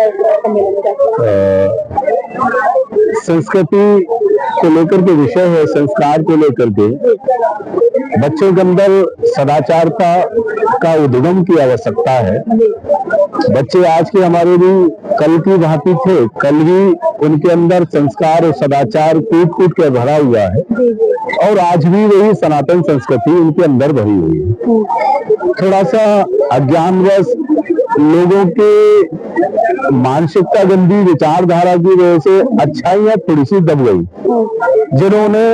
था इस सम्मेलन का? संस्कृति को लेकर के विषय है, संस्कार को लेकर के बच्चों के अंदर सदाचारता का उद्गम की आवश्यकता है। बच्चे आज के हमारे भी कल की भांति थे, कल ही उनके अंदर संस्कार और सदाचार कूट कूट के भरा हुआ है और आज भी वही सनातन संस्कृति उनके अंदर भरी हुई है। थोड़ा सा अज्ञानवश लोगों के मानसिकता गंदी विचारधारा की वजह से अच्छाइयां थोड़ी सी दब गई, जिन्होंने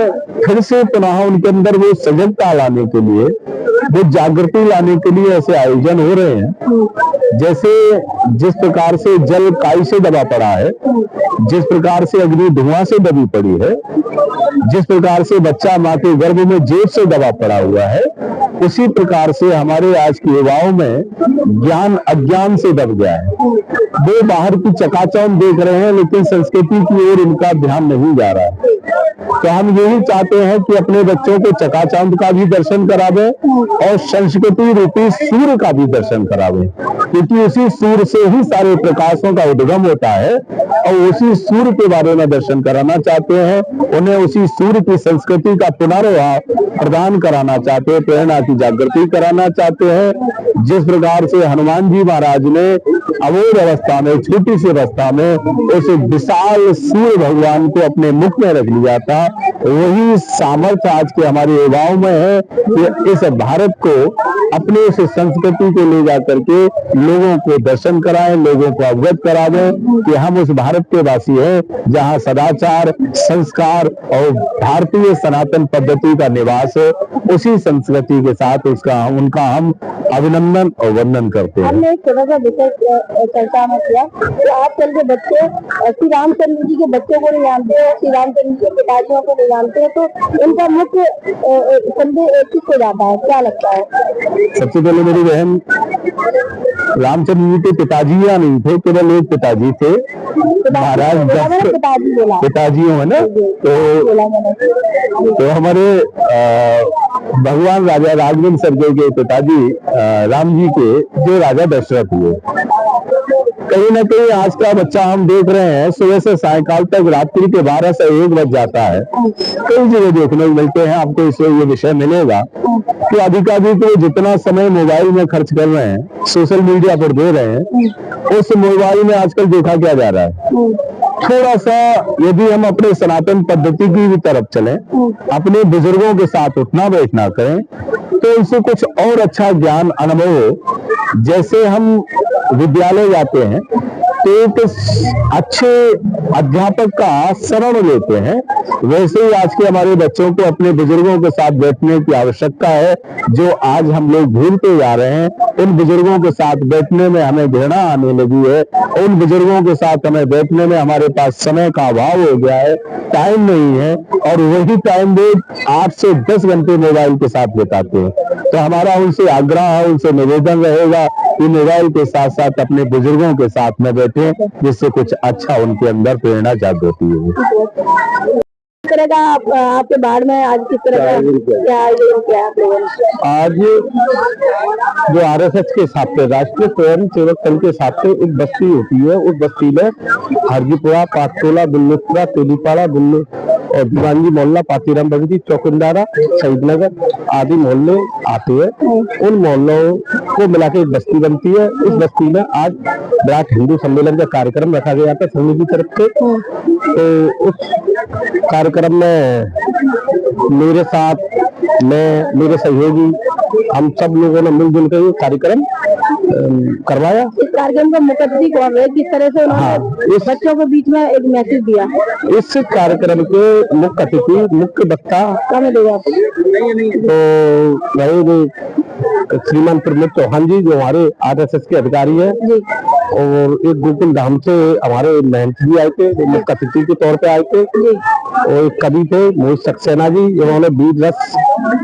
फिर से पुनः उनके अंदर वो सजगता लाने के लिए, वो जागृति लाने के लिए ऐसे आयोजन हो रहे हैं। जैसे जिस प्रकार से जल काई से दबा पड़ा है, जिस प्रकार से अग्नि धुआं से दबी पड़ी है, जिस प्रकार से बच्चा माँ के गर्भ में जेब से दबा पड़ा हुआ है, उसी प्रकार से हमारे आज के युवाओं में ज्ञान अज्ञान से दब गया है। वो बाहर की चकाचौंध देख रहे हैं लेकिन संस्कृति की ओर इनका ध्यान नहीं जा रहा है। तो हम यही चाहते हैं कि अपने बच्चों को चकाचौंध का भी दर्शन करावे और संस्कृति रूपी सूर्य का भी दर्शन करावे, क्योंकि उसी सूर्य से ही सारे प्रकाशों का उद्गम होता है और उसी सूर्य के बारे में दर्शन कराना चाहते हैं। उन्हें उसी सूर्य की संस्कृति का पुनर्वाह प्रदान कराना चाहते हैं, प्रेरणा की जागृति कराना चाहते हैं। जिस प्रकार से हनुमान जी महाराज ने अबोध अवस्था में, छोटी सी अवस्था में उस विशाल सूर्य भगवान को अपने मुख में रख लिया था, वही सामर्थ्य आज के हमारे युवाओं में है कि इस भारत को अपने इस संस्कृति को ले जाकर के लोगों को दर्शन कराएं, लोगों को अवगत करावें कि हम उस भारत के वासी हैं जहां सदाचार, संस्कार और भारतीय सनातन पद्धति का निवास है। उसी संस्कृति के साथ उनका हम अभिनंदन और वंदन करते हैं। हमने एक छोटा सा विषय चर्चा में किया कि आजकल के बच्चे श्री रामचंद्र जी के बच्चों को नहीं जानते हैं, श्री रामचंद्र जी के पिताजियों को नहीं जानते हैं, तो इनका मुख्य संदेश किस को जाता है, क्या लगता है? सबसे पहले मेरी बहन, रामचंद्र जी के पिताजी या नहीं थे, केवल एक पिताजी थे, महाराज पिताजियों है ना। तो हमारे भगवान राजा राघवेंद्र सर्गे के पिताजी राम जी के जो राजा दशरथ हुए। कहीं ना कहीं आज का बच्चा हम देख रहे हैं सुबह से सायकाल तक रात्रि के 12 से 1 बज जाता है। कई जगह देखने को मिलते हैं, आपको इसमें ये विषय मिलेगा कि अधिकाधिक तो जितना समय मोबाइल में खर्च कर रहे हैं, सोशल मीडिया पर दे रहे हैं, उस मोबाइल में आजकल देखा क्या जा रहा है। थोड़ा सा यदि हम अपने सनातन पद्धति की भी तरफ चलें, अपने बुजुर्गों के साथ उठना बैठना करें, तो इनसे कुछ और अच्छा ज्ञान अनुभव हो। जैसे हम विद्यालय जाते हैं तो एक अच्छे अध्यापक का शरण लेते हैं, वैसे ही आज के हमारे बच्चों को अपने बुजुर्गों के साथ बैठने की आवश्यकता है, जो आज हम लोग भूलते जा रहे हैं। उन बुजुर्गों के साथ बैठने में हमें घृणा आने लगी है, उन बुजुर्गों के साथ हमें बैठने में हमारे पास समय का अभाव हो गया है, टाइम नहीं है, और वही टाइम वो 8 से 10 घंटे मोबाइल के साथ बिताते हैं। तो हमारा उनसे आग्रह है, उनसे निवेदन रहेगा कि मोबाइल के साथ साथ अपने बुजुर्गों के साथ में बैठे, जिससे कुछ अच्छा उनके अंदर प्रेरणा जागृति होगी। तरह का आपके बाढ़ में आज किस तरह का क्या आयोजन किया आप लोगों ने? आज जो RSS के हिसाब से, राष्ट्रीय स्वयं सेवक संघ के हिसाब से एक बस्ती होती है, उस बस्ती में हरजीपुरा, पाठटोला, बुल्लुपुरा, तेलीपाड़ा, बुल्लू और दीवानजी मोहल्ला, पातीराम बगीची, चौकिंदारा, शहीद नगर आदि मोहल्ले आते हैं। उन मोहल्लों को मिला के एक बस्ती बनती है। इस बस्ती में आज विराट हिंदू सम्मेलन का कार्यक्रम रखा गया था संघ की तरफ से। तो उस कार्यक्रम में मेरे साथ, मैं, मेरे सहयोगी, हम सब लोगों ने मिलजुल कर ये कार्यक्रम करवाया। इस कार्यक्रम का मुख्य अतिथि कौन है, किस तरह से उन्होंने इस बच्चों के बीच में एक मैसेज दिया? इस कार्यक्रम के मुख्य अतिथि, मुख्य वक्ता तो वही श्रीमान प्रमोद चौहान जी, जो हमारे RSS के अधिकारी है, और एक गोकुल धाम से हमारे महंत जी आए थे, मुख्य अतिथि के तौर पे आए थे, और एक कवि थे मोहित सक्सेना जी, जिन्होंने वीर रस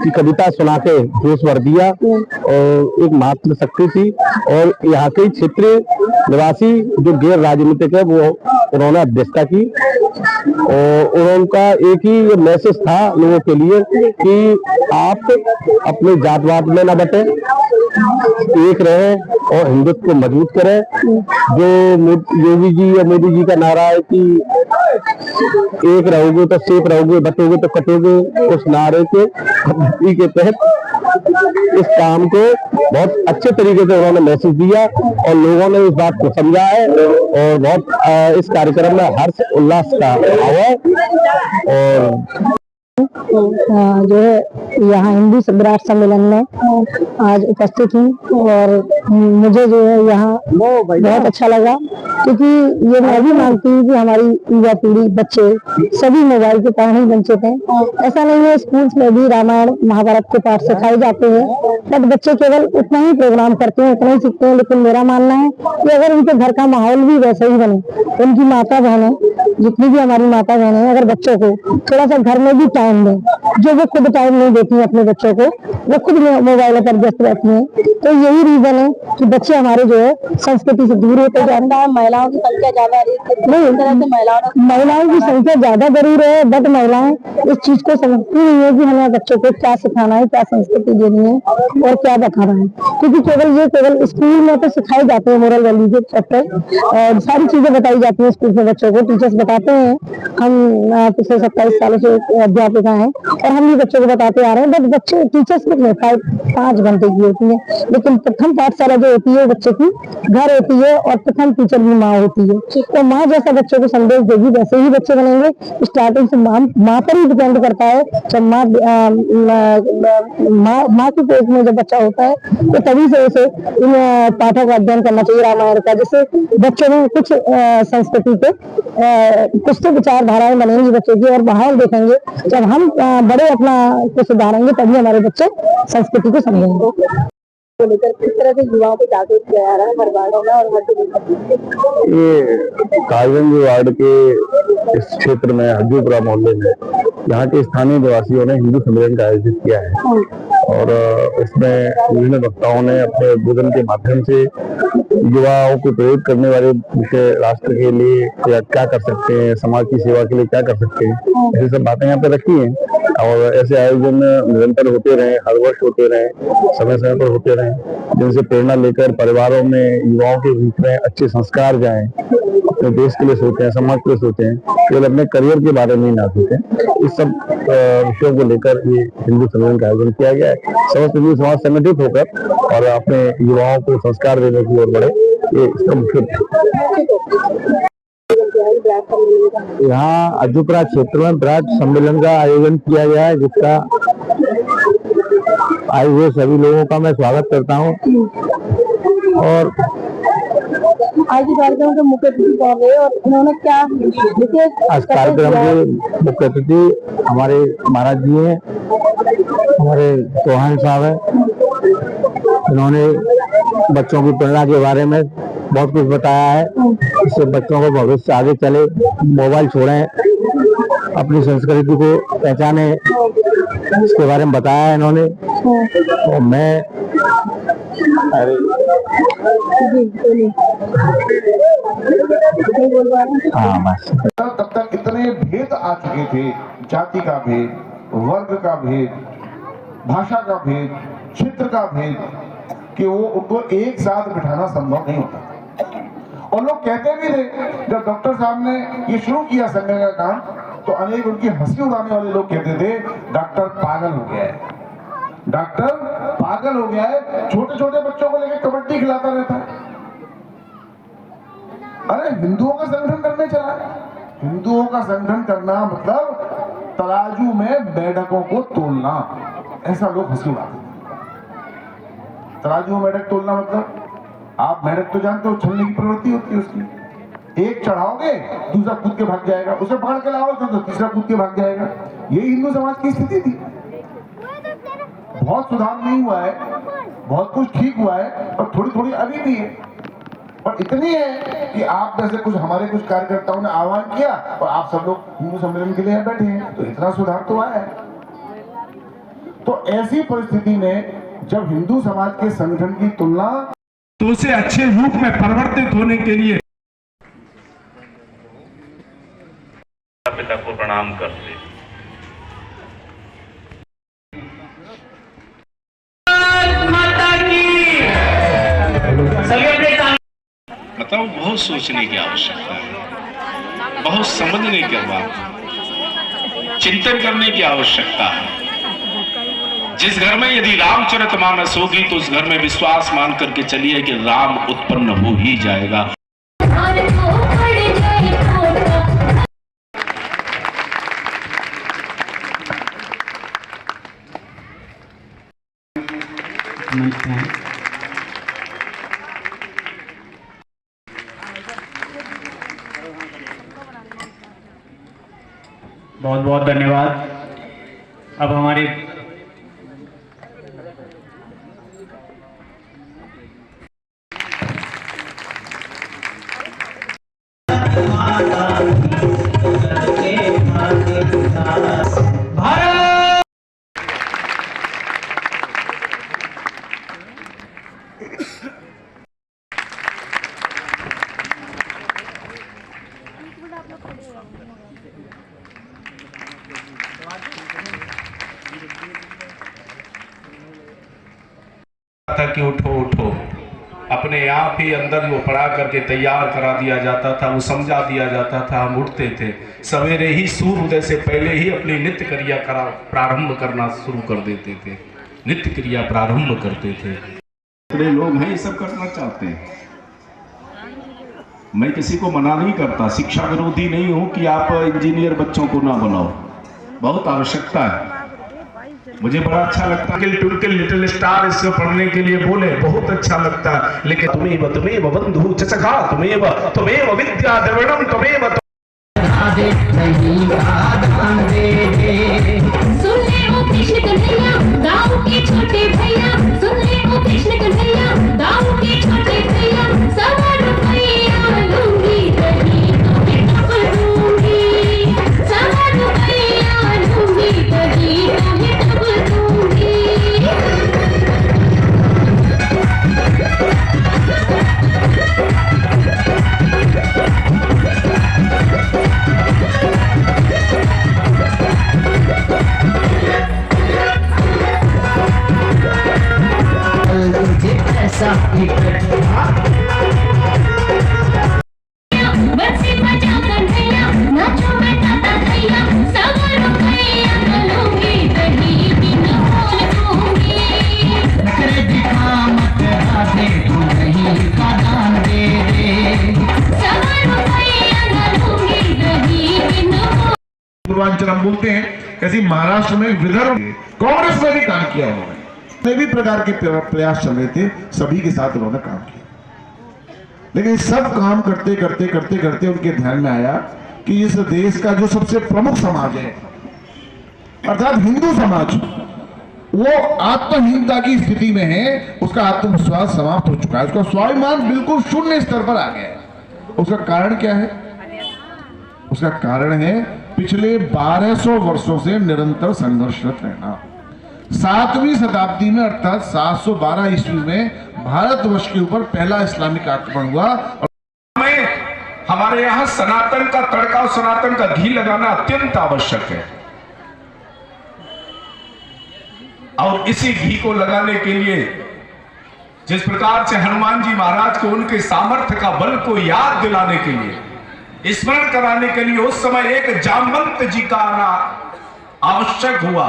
की कविता सुना के जोश भर दिया, और एक मातृ शक्ति थी, और यहाँ के क्षेत्रीय निवासी जो गैर राजनीतिक है वो उन्होंने अध्यक्षता की और उनका एक ही मैसेज था लोगों के लिए कि आप अपने जातवाद में न बटे, एक रहे और हिंदुत्व को मजबूत करें। जो योगी जी या मोदी जी का नारा है कि एक रहोगे तो सेफ रहोगे, बचोगे तो कटोगे, उस नारे के तहत इस काम को बहुत अच्छे तरीके से उन्होंने मैसेज दिया और लोगों ने इस बात को समझा है और बहुत इस कार्यक्रम में हर्ष उल्लास का भाव है। और जो है यहाँ हिंदू विराट सम्मेलन में आज उपस्थित हूँ और मुझे जो है यहाँ बहुत अच्छा लगा, क्योंकि ये मैं भी मानती हूँ कि हमारी युवा पीढ़ी, बच्चे सभी मोबाइल के कारण ही वंचित हैं। ऐसा नहीं है, स्कूल्स में भी रामायण महाभारत के पाठ सिखाए जाते हैं, बट बच्चे केवल उतना ही प्रोग्राम करते हैं, उतना ही सीखते हैं। लेकिन मेरा मानना है कि अगर उनके घर का माहौल भी वैसा ही बने, उनकी माता बहनें, जितनी भी हमारी माता बहनें, अगर बच्चों को थोड़ा सा घर में भी टाइम दें, जो वो खुद टाइम नहीं देती है अपने बच्चों को, वो खुद मोबाइल पर व्यस्त रहती हैं, तो यही रीजन है कि बच्चे हमारे जो है संस्कृति से दूर होते जा रहे हैं। महिलाओं की संख्या ज्यादा नहीं, इस तरह से महिलाओं की संख्या ज्यादा जरूर है, बट महिलाएं इस चीज को समझती नहीं है कि हमें बच्चों को क्या सिखाना है, क्या संस्कृति देनी है और क्या बताना है। क्योंकि केवल स्कूल में तो सिखाए जाते हैं मोरल वैल्यू के चैप्टर और सारी चीजें बताई जाती है स्कूल में, बच्चों को टीचर्स बताते हैं। हम पिछले 27 सालों से अध्यापिका हैं और हम भी बच्चों को बताते आ रहे हैं, बट बच्चे टीचर्स कितने 5 घंटे की होती है, लेकिन प्रथम पाठशाला जो होती है बच्चे की घर होती है और प्रथम टीचर भी माँ होती है। तो माँ जैसा बच्चों को संदेश देगी वैसे ही बच्चे बनेंगे। स्टार्टिंग से माँ पर ही डिपेंड करता है। जब माँ के पेट में जब बच्चा होता है तो तभी से उसे इन पाठों का अध्ययन करना चाहिए रामायण का, जिससे बच्चों में कुछ संस्कृति के कुछ तो विचारधाराएं बनेंगी बच्चों की और माहौल देखेंगे। जब हम बड़े अपना को सुधारेंगे तभी हमारे बच्चे संस्कृति को समझेंगे। को लेकर किस तरह से युवाओं को जागरूक किया जा रहा है परिवारों में और ये कालीगंज वार्ड के इस क्षेत्र में हजूपुरा मोहल्ले में यहाँ के स्थानीय निवासियों ने हिंदू सम्मेलन का आयोजित किया है और इसमें विभिन्न वक्ताओं ने अपने उद्बोधन के माध्यम से युवाओं को प्रेरित करने वाले विषय, राष्ट्र के लिए क्या कर सकते हैं, समाज की सेवा के लिए क्या कर सकते हैं, ऐसी सब बातें यहाँ पे रखी हैं। और ऐसे आयोजन निरंतर होते रहे, हर वर्ष होते रहे, समय समय पर होते रहे, जिनसे प्रेरणा लेकर परिवारों में युवाओं के बीच में अच्छे संस्कार जाएं, अपने देश के लिए सोचें, समाज के लिए सोचें, केवल अपने करियर के बारे में ही ना सोचें। इस सब विषयों को लेकर ये हिंदू सम्मेलन का आयोजन किया गया है। समस्त हिंदू समाज संगठित होकर और अपने युवाओं को संस्कार देने की ओर बढ़े, ये इसका मुख्य। यहाँ हजूपुरा क्षेत्र में विराट सम्मेलन का आयोजन किया गया है, जिसका आए हुए सभी लोगों का मैं स्वागत करता हूँ। और आज के कार्यक्रम के मुख्य अतिथि कौन रहे और उन्होंने क्या विशेष आज कार्यक्रम के मुख्य अतिथि हमारे महाराज जी हैं, हमारे चौहान साहब हैं। इन्होंने बच्चों की प्रेरणा के बारे में बहुत कुछ बताया है, इससे बच्चों को भविष्य आगे चले, मोबाइल छोड़ें, अपनी संस्कृति को पहचाने, इसके बारे में बताया है इन्होंने। और मैं तब तक इतने भेद आ चुके थे, जाति का भेद, वर्ग का भेद, भाषा का भेद, क्षेत्र का भेद, कि वो उनको एक साथ बिठाना संभव नहीं होता। और लोग कहते भी थे, जब डॉक्टर साहब ने ये शुरू किया संघ का काम, तो अनेक उनकी हंसी उड़ाने वाले लोग कहते थे डॉक्टर पागल हो गया है, डॉक्टर पागल हो गया है, छोटे छोटे बच्चों को लेकर कबड्डी खिलाता रहता है। अरे हिंदुओं का संगठन करने चला है। हिंदुओं का संगठन करना मतलब तराजू में मेढकों को तोलना, ऐसा लोग हंसी उड़ाते। तराजू में मेढक तोलना मतलब, आप मेढक तो जानते हो, छलने की प्रवृत्ति होती है उसकी। एक चढ़ाओगे दूसरा कूद के भाग जाएगा, उसे पकड़ के लाओगे तो तीसरा कूद के भाग जाएगा। यही हिंदू समाज की स्थिति थी। बहुत सुधार नहीं हुआ है, बहुत कुछ ठीक हुआ है, पर थोड़ी थोड़ी अभी भी है। पर इतनी है कि आप जैसे कुछ हमारे कुछ कार्यकर्ताओं ने आह्वान किया और आप सब लोग हिंदू सम्मेलन के लिए बैठे हैं, तो इतना सुधार तो आया है। तो ऐसी परिस्थिति में जब हिंदू समाज के संगठन की तुलना, तो उसे अच्छे रूप में परिवर्तित होने के लिए काम करते। बताओ, बहुत सोचने की आवश्यकता है, बहुत समझने के बाद चिंतन करने की आवश्यकता है। जिस घर में यदि रामचरितमानस होगी तो उस घर में विश्वास मान करके चलिए कि राम उत्पन्न हो ही जाएगा। बहुत बहुत धन्यवाद। अब हमारे था कि उठो उठो, अपने आप ही अंदर वो पढ़ा करके तैयार करा दिया जाता था, वो समझा दिया जाता था। हम उठते थे सवेरे ही, सूर्योदय से पहले ही अपनी नित्य क्रिया प्रारंभ करना शुरू कर देते थे, नित्य क्रिया प्रारंभ करते थे। बड़े लोग हैं, ये सब करना चाहते हैं। मैं किसी को मना नहीं करता, शिक्षा विरोधी नहीं हूं कि आप इंजीनियर बच्चों को ना बनाओ, बहुत आवश्यकता है। मुझे बड़ा अच्छा लगता है कि लिटिल स्टार इसको पढ़ने के लिए बोले, बहुत अच्छा लगता है। लेकिन तुम्हें बंधु चचखा तुम्हें विद्या द्रविणम तुम्हें सुन ले वो कृष्ण कन्हैया गाँव के छोटे भैया, सुन ले वो कृष्ण कन्हैया गाँव के छोटे भैया, सवा रुपया लूंगी दही तुम्हें डबल दूंगी, सवा रुपया लूंगी दही तुम्हें डबल दूंगी। बंसी बजा कन्हैया नाचो मैं ताता भैया, सवा रुपया लूंगी दही बिन मोल दूंगी। नखरे दिखा मत राधे तू नहीं का दान दे दे, सवा रुपया लूंगी दही बिन मोल। पूर्वांचल हम बोलते हैं, कैसी महाराष्ट्र में विदर्भ कांग्रेस में भी काम किया उन्होंने, सभी प्रकार के प्रयास चल रहे थे, सभी के साथ उन्होंने काम किया। लेकिन सब काम करते करते करते करते उनके ध्यान में आया कि इस देश का जो सबसे प्रमुख समाज है अर्थात हिंदू समाज, वो आत्महीनता की स्थिति में है, उसका आत्मविश्वास समाप्त हो चुका है, उसका स्वाभिमान बिल्कुल शून्य स्तर पर आ गया है। उसका कारण क्या है? उसका कारण है पिछले 1200 वर्षों से निरंतर संघर्षरत रहना। 7वीं शताब्दी में अर्थात 712 ईस्वी में भारतवर्ष के ऊपर पहला इस्लामिक आक्रमण हुआ और हमारे यहाँ सनातन का तड़का और सनातन का घी लगाना अत्यंत आवश्यक है। और इसी घी को लगाने के लिए जिस प्रकार से हनुमान जी महाराज को उनके सामर्थ्य का बल को याद दिलाने के लिए, स्मरण कराने के लिए उस समय एक जामवंत जी का आना आवश्यक हुआ,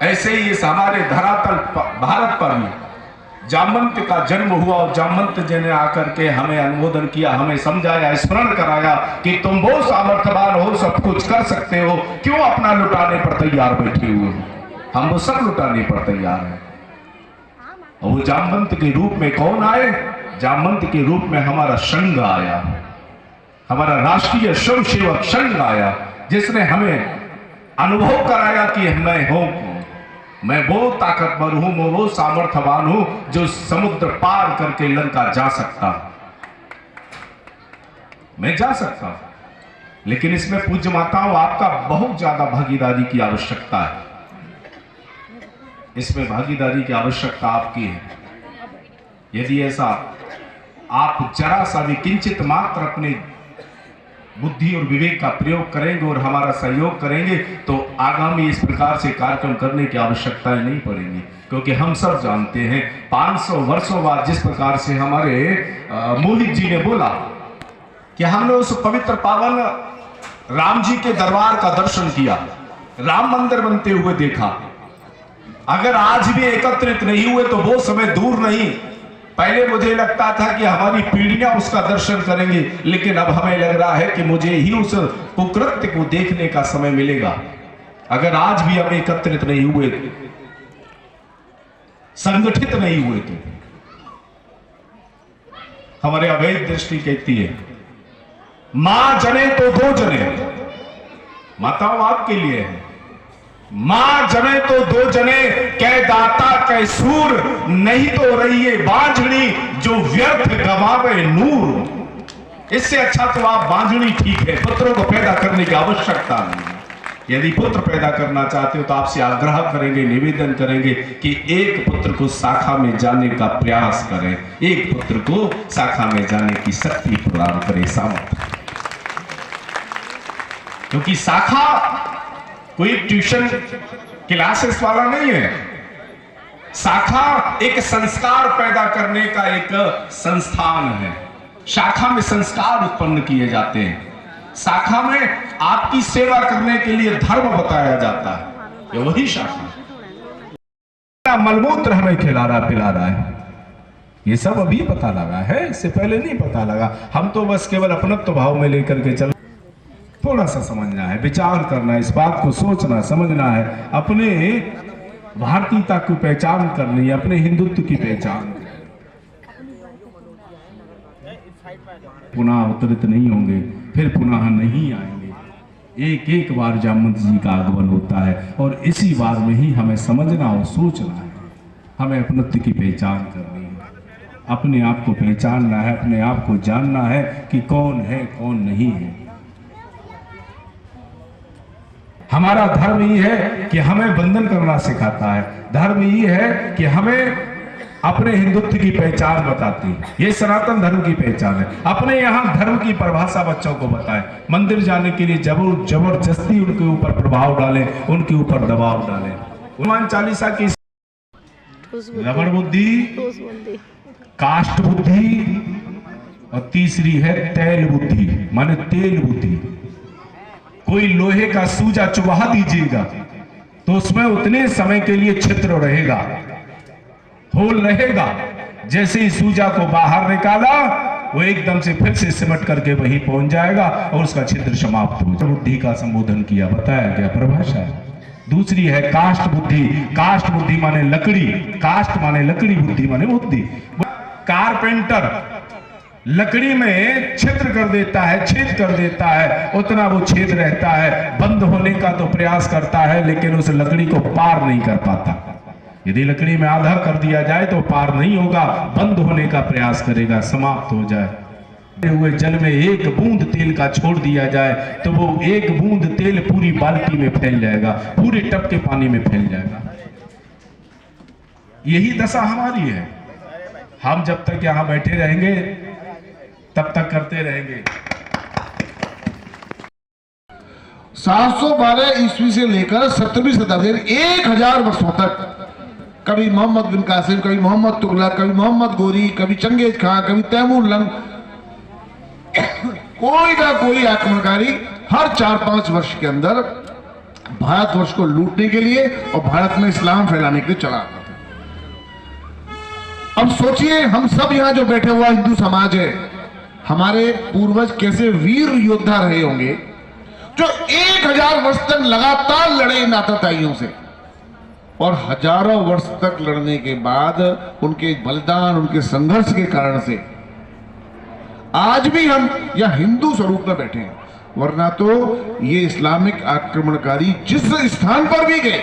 ऐसे ही इस हमारे धरातल भारत पर भी जामवंत का जन्म हुआ और जामवंत जी ने आकर के हमें अनुमोदन किया, हमें समझाया, स्मरण कराया कि तुम बहुत सामर्थ्यवान हो, सब कुछ कर सकते हो, क्यों अपना लुटाने पर तैयार बैठे हुए हो? हम वो सब लुटाने पर तैयार हैं। और वो जामवंत के रूप में कौन आए? जामवंत के रूप में हमारा संघ आया, हमारा राष्ट्रीय स्वयं सेवक संघ आया, जिसने हमें अनुभव कराया कि मैं हूं, मैं वो ताकतवर हूं, मैं वो सामर्थ्यवान हूं जो समुद्र पार करके लंका जा सकता, मैं जा सकता। लेकिन इसमें पूज्य माताओं आपका बहुत ज्यादा भागीदारी की आवश्यकता है, इसमें भागीदारी की आवश्यकता आपकी है। यदि ऐसा आप जरा सा भी किंचित मात्र अपने बुद्धि और विवेक का प्रयोग करेंगे और हमारा सहयोग करेंगे तो आगामी इस प्रकार से कार्यक्रम करने की आवश्यकता नहीं पड़ेगी। क्योंकि हम सब जानते हैं 500 वर्षों बाद जिस प्रकार से हमारे मोहित जी ने बोला कि हमने उस पवित्र पावन राम जी के दरबार का दर्शन किया, राम मंदिर बनते हुए देखा। अगर आज भी एकत्रित नहीं हुए तो वो समय दूर नहीं। पहले मुझे लगता था कि हमारी पीढ़ियां उसका दर्शन करेंगी, लेकिन अब हमें लग रहा है कि मुझे ही उस कुकृत्य को देखने का समय मिलेगा। अगर आज भी हम एकत्रित नहीं हुए, संगठित नहीं हुए तो हमारे अवैध दृष्टि कहती है मां जने तो दो जने, माताओं आपके लिए है, मां जने तो दो जने, कै दाता कै सूर, नहीं तो रहिए बांझड़ी जो व्यर्थ गवावे नूर। इससे अच्छा तो आप बांझड़ी ठीक है, पुत्रों को पैदा करने की आवश्यकता नहीं। यदि पुत्र पैदा करना चाहते हो तो आपसे आग्रह करेंगे, निवेदन करेंगे कि एक पुत्र को शाखा में जाने का प्रयास करें, एक पुत्र को शाखा में जाने की शक्ति प्रदान करें, सामर्थ्य। क्योंकि शाखा कोई ट्यूशन क्लासेस वाला नहीं है, शाखा एक संस्कार पैदा करने का एक संस्थान है। शाखा में संस्कार उत्पन्न किए जाते हैं, शाखा में आपकी सेवा करने के लिए धर्म बताया जाता है, ये वही शाखा। मलमूत्र हमें खिला रहा पिला रहा है, ये सब अभी पता लगा है, इससे पहले नहीं पता लगा। हम तो बस केवल अपनत्व भाव में लेकर के चल। थोड़ा सा समझना है, विचार करना है, इस बात को सोचना समझना है, अपने भारतीयता की पहचान करनी है, अपने हिंदुत्व की पहचान। पुनः अवतरित नहीं होंगे, फिर पुनः नहीं आएंगे। एक एक बार जामवंत जी का आगमन होता है और इसी बार में ही हमें समझना और सोचना है, हमें अपनत्व की पहचान करनी है, अपने आप को पहचानना है, अपने आप को जानना है कि कौन है कौन नहीं है। हमारा धर्म ये है कि हमें बंधन करना सिखाता है, धर्म ये है कि हमें अपने हिंदुत्व की पहचान बताती है। ये सनातन धर्म की पहचान है। अपने यहाँ धर्म की परिभाषा बच्चों को बताएं, मंदिर जाने के लिए जबरदस्ती उनके ऊपर प्रभाव डालें, उनके ऊपर दबाव डालें। हनुमान चालीसा की रबड़ बुद्धि, काष्ठ बुद्धि और तीसरी है तैल बुद्धि, माने तेल बुद्धि। कोई लोहे का सूजा चुबा दीजिएगा तो उसमें उतने समय के लिए छिद्र रहेगा, होल रहेगा। जैसे ही सूजा को बाहर निकाला वो एकदम से फिर से सिमट करके वहीं पहुंच जाएगा और उसका छिद्र समाप्त हो जाएगा। बुद्धि का संबोधन किया, बताया गया, परिभाषा है। दूसरी है काष्ठ बुद्धि। काष्ठ बुद्धि माने लकड़ी, काष्ठ माने लकड़ी, बुद्धि माने बुद्धि। कारपेंटर लकड़ी में छिद्र कर देता है, छेद कर देता है, उतना वो छेद रहता है, बंद होने का तो प्रयास करता है लेकिन उस लकड़ी को पार नहीं कर पाता। यदि लकड़ी में आधा कर दिया जाए तो पार नहीं होगा, बंद होने का प्रयास करेगा, समाप्त हो जाए। हुए जल में एक बूंद तेल का छोड़ दिया जाए तो वो एक बूंद तेल पूरी बाल्टी में फैल जाएगा, पूरे टब के पानी में फैल जाएगा। यही दशा हमारी है। हम जब तक यहां बैठे रहेंगे तब तक करते रहेंगे। 712 ईस्वी से लेकर 17वीं शताब्दी 1000 वर्षों तक कभी मोहम्मद बिन कासिम, कभी मोहम्मद तुगलक, कभी मोहम्मद गोरी, कभी चंगेज खां, कभी तैमूर लंग, कोई ना कोई आक्रमणकारी हर 4-5 वर्ष के अंदर भारतवर्ष को लूटने के लिए और भारत में इस्लाम फैलाने के लिए चला आता था। अब सोचिए, हम सब यहाँ जो बैठे हुआ हिंदू समाज है, हमारे पूर्वज कैसे वीर योद्धा रहे होंगे जो 1000 वर्ष तक लगातार लड़े इन आतताइयों से, और हजारों वर्ष तक लड़ने के बाद उनके बलिदान, उनके संघर्ष के कारण से आज भी हम यह हिंदू स्वरूप में बैठे हैं। वरना तो ये इस्लामिक आक्रमणकारी जिस स्थान पर भी गए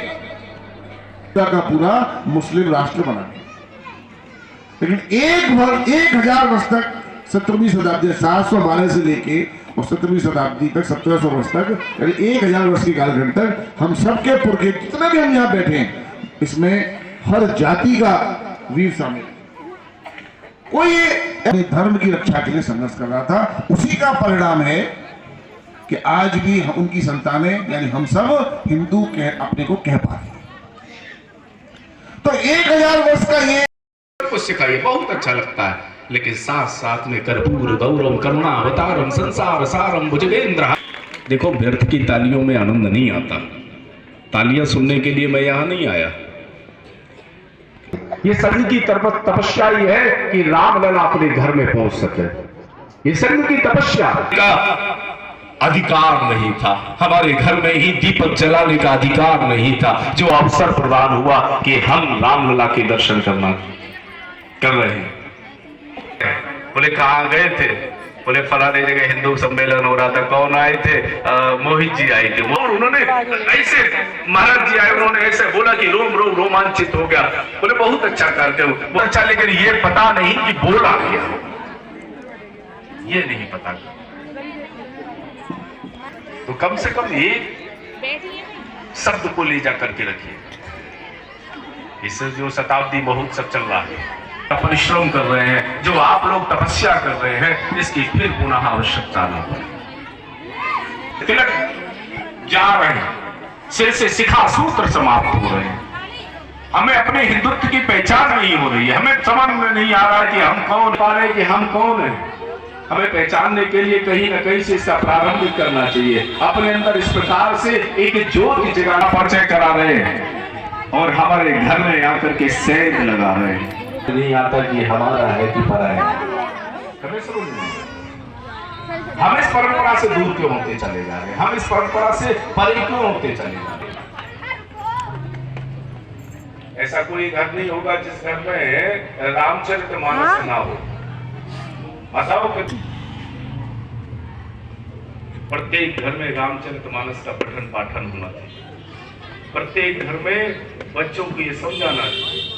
का पूरा मुस्लिम राष्ट्र बना, लेकिन 1000 वर्ष तक 17वीं शताब्दी 712 से लेके और 17वीं शताब्दी तक 1700 वर्ष तक, यानी 1000 वर्ष की कालखंड तक हम सबके पुरखे जितने भी हम यहाँ बैठे हैं, इसमें हर जाति का वीर शामिल, कोई अपने धर्म की रक्षा के लिए संघर्ष कर रहा था। उसी का परिणाम है कि आज भी उनकी संतानें यानी हम सब हिंदू अपने को कह पा रहे हैं। तो 1000 वर्ष का ये कुछ सिखाइए, बहुत अच्छा लगता है, लेकिन साथ साथ में कर्पूर गौरम करुणावतारम संसार सारम भुजगेंद्र। देखो, व्यर्थ की तालियों में आनंद नहीं आता। तालियां सुनने के लिए मैं यहां नहीं आया। ये संघ की तपस्या ही है कि रामलला अपने घर में पहुंच सके। ये संघ की तपस्या का अधिकार नहीं था, हमारे घर में ही दीपक जलाने का अधिकार नहीं था। जो अवसर प्रदान हुआ कि हम रामलला के दर्शन कर रहे हैं। बोले कहाँ गए थे? बोले फलाने जगह हिंदू सम्मेलन हो रहा था। कौन आए थे? मोहित जी आए थे। और उन्होंने ऐसे, महाराज जी आए, उन्होंने ऐसे बोला कि रोमांचित हो गया। बोले बहुत अच्छा कार्यक्रम, बहुत अच्छा, लेकिन ये पता नहीं कि बोला क्या, ये नहीं पता। तो कम से कम एक शब्द को ले जा करके रखिए। इससे जो शताब्दी महोत्सव चल रहा है, परिश्रम कर रहे हैं, जो आप लोग तपस्या कर रहे हैं, इसकी फिर पुनः आवश्यकता न पड़े। तिलक जा रहे हैं, सिर से शिखा सूत्र समाप्त हो रहे हैं। हमें अपने हिंदुत्व की पहचान नहीं हो रही है, हमें समझ में नहीं आ रहा कि हम कौन, पा रहे कि हम कौन हैं। हमें पहचानने के लिए कहीं ना कहीं से इसका प्रारंभ करना चाहिए। अपने अंदर इस प्रकार से एक ज्योति जगाना परिचय करा रहे हैं और हमारे घर में आकर के सेंध लगा रहे हैं। नहीं आता कि हमारा है कि पराया है। हम इस परंपरा से दूर क्यों होते चले जा रहे हैं? हम इस परंपरा से परे क्यों होते चले जा रहे हैं? ऐसा कोई घर नहीं होगा जिस घर में रामचरितमानस ना हो। बताओ कि प्रत्येक घर में रामचरितमानस का पठन पाठन होना चाहिए। प्रत्येक घर में बच्चों को ये समझाना चाहिए।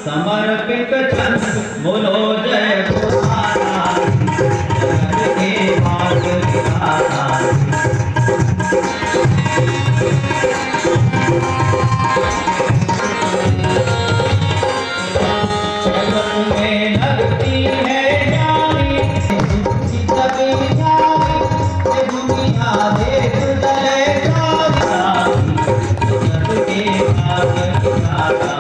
समर्पित चंद बोलो जय भोलाना, जगत के भाग विधाता। चरण में लगती है जानी, सभी जानी, दुनिया देख जय जानी, जगत के भाग विधाता।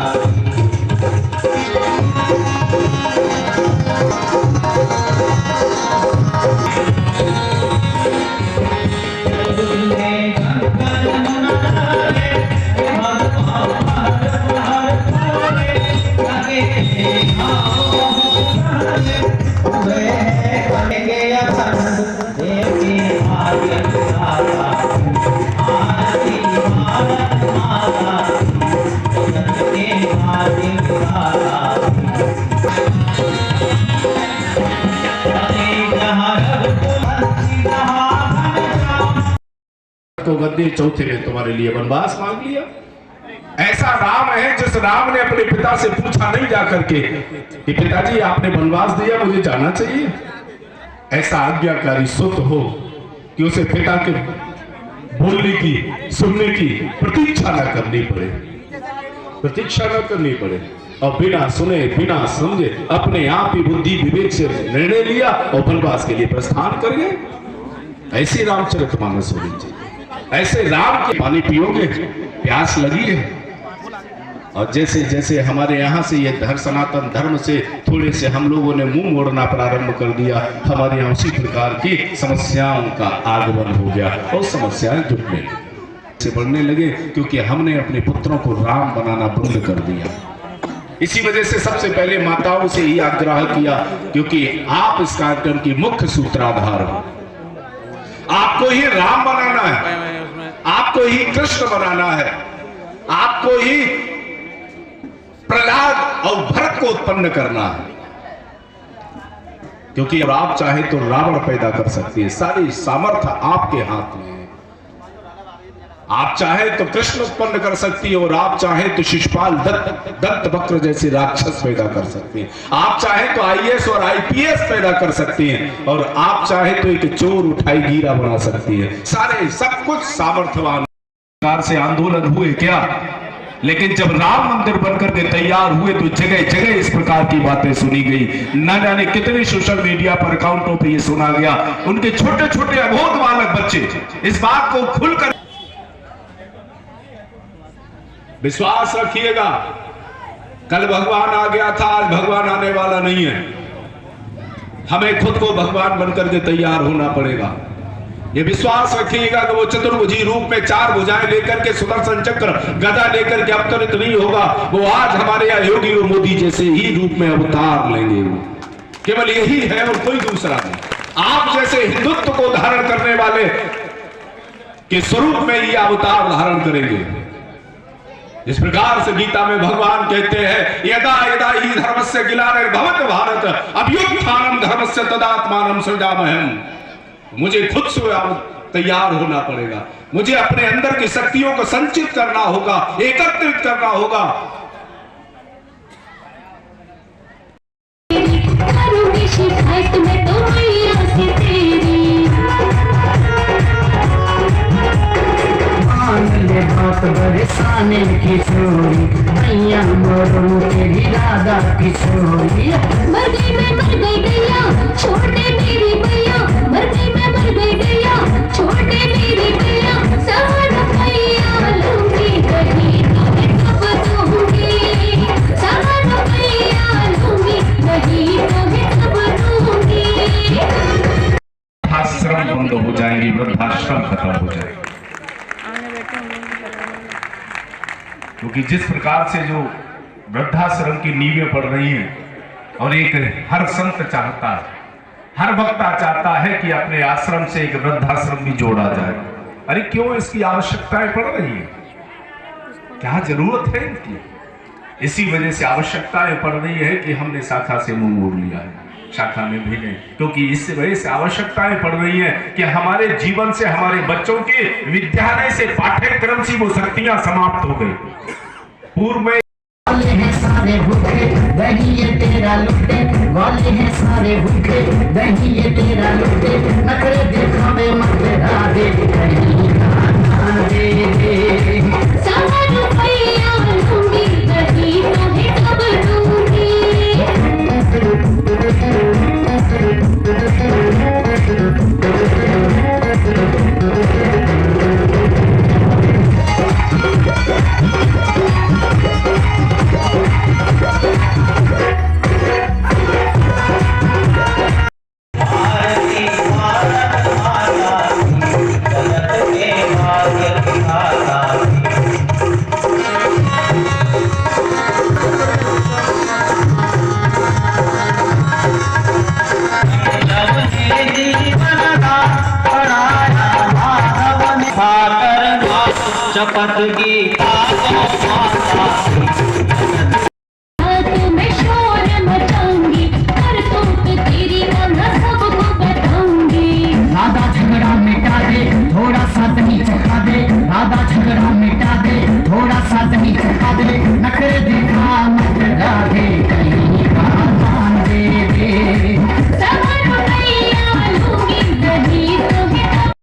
तो गद्दे चौथे ने तुम्हारे लिए वनवास मांग लिया। ऐसा राम है जिस राम ने अपने पिता से पूछा नहीं जाकर के कि पिताजी आपने वनवास दिया, मुझे जाना चाहिए। ऐसा आज्ञाकारी सुत हो कि उसे पिता के बोलने की, सुनने की प्रतीक्षा न करनी पड़े, प्रतीक्षा न करनी पड़े, और बिना सुने बिना समझे अपने आप ही बुद्धि विवेक से निर्णय लिया और वनवास के लिए प्रस्थान कर गए। ऐसी रामचरितमानस होनी चाहिए। ऐसे राम के पानी पियोगे, प्यास लगी है। और जैसे जैसे हमारे यहाँ से ये सनातन धर्म से थोड़े से हम लोगों ने मुंह मोड़ना प्रारंभ कर दिया, हमारे यहाँ उसी प्रकार की समस्याओं का आगमन हो गया और समस्याएं जुटने से बढ़ने लगे, क्योंकि हमने अपने पुत्रों को राम बनाना बंद कर दिया। इसी वजह से सबसे पहले माताओं से ही आग्रह किया, क्योंकि आप इस कार्यक्रम की मुख्य सूत्राधार हो। आपको ही राम बनाना है, आपको ही कृष्ण बनाना है, आपको ही प्रहलाद और भरत को उत्पन्न करना है, क्योंकि अगर आप चाहे तो रावण पैदा कर सकती है। सारी सामर्थ्य आपके हाथ में है। आप चाहे तो कृष्ण उत्पन्न कर सकती है, और आप चाहे तो शिशुपाल दत्त वक्र जैसे राक्षस पैदा कर सकते हैं। आप चाहे तो आईएएस और आईपीएस पैदा कर सकती हैं, और आप चाहे तो एक चोर उठाई गिरा बना सकती है। सारे सब कुछ सामर्थ्यवान से आंदोलन हुए क्या, लेकिन जब राम मंदिर बनकर के तैयार हुए तो जगह जगह इस प्रकार की बातें सुनी गई। न जाने कितने सोशल मीडिया पर अकाउंटों पे ये सुना गया। उनके छोटे छोटे अबोध बालक बच्चे इस बात को खुलकर विश्वास रखिएगा, कल भगवान आ गया था, आज भगवान आने वाला नहीं है। हमें खुद को भगवान बनकर के तैयार होना पड़ेगा। ये विश्वास रखिएगा कि वो चतुर्भुजी रूप में 4 भुजाएं लेकर के सुदर्शन चक्र गदा लेकर के अवतरित नहीं होगा। वो आज हमारे यहाँ योगी और मोदी जैसे ही रूप में अवतार लेंगे। वो केवल यही है और कोई दूसरा नहीं। आप जैसे हिंदुत्व को धारण करने वाले के स्वरूप में ये अवतार धारण करेंगे। इस प्रकार से गीता में भगवान कहते हैं, यदा यदा ही धर्मस्य ग्लानिर्भवति भारत अभ्युत्थानं धर्मस्य तदात्मानं सृजाम्यहम्। मुझे खुद से तैयार होना पड़ेगा। मुझे अपने अंदर की शक्तियों को संचित करना होगा, एकत्रित करना होगा। करूंगी शिकायत मैं तो मैया से तेरी। बात बरसाने की छोरी मैया मोरू तेरी राधा की छोरी। मर गई गैया छोड़ दे मेरी भैया, मर गई गैया छोड़ दे मेरी भैया। सवर भैया लूंगी कहीं तुम्हें कब दूंगी, सवर भैया लूंगी कहीं तुम्हें कब दूंगी। आश्रम बंद हो जाएंगे, वृद्धाश्रम खत्म हो जाएंगे। क्योंकि जिस प्रकार से जो वृद्धाश्रम की नींवें पड़ रही हैं, और एक हर संत चाहता है, हर वक्ता चाहता है कि अपने आश्रम से एक वृद्धाश्रम भी जोड़ा जाए। अरे क्यों इसकी आवश्यकताएं पड़ रही है, क्या जरूरत है इनकी? इसी वजह से आवश्यकताएं पड़ रही है कि हमने शाखा से मुंह मोड़ लिया है, शाखा में भी नहीं। क्योंकि इस वजह से आवश्यकताएं पड़ रही है कि हमारे जीवन से, हमारे बच्चों के विद्यालय से, पाठ्यक्रम से वो शक्तियां समाप्त हो गई। पूर्व में वाले हैं सारे भूखे दही ये तेरा लुटे, वाले हैं सारे भूखे दही ये तेरा लुटे। नखरे दिखावे मत राधे कहीं ना दे। सवर भैया लूंगी कहीं तुम्हें कब दूंगी। शपथ गीता मैं शोर मचाऊंगी, कर तुम तेरी गाना सबको बताऊंगी। राधा झगड़ा मिटा दे, थोड़ा सा दही चखा दे। राधा झगड़ा मिटा दे, थोड़ा सा दही चखा दे। नखरे दिखा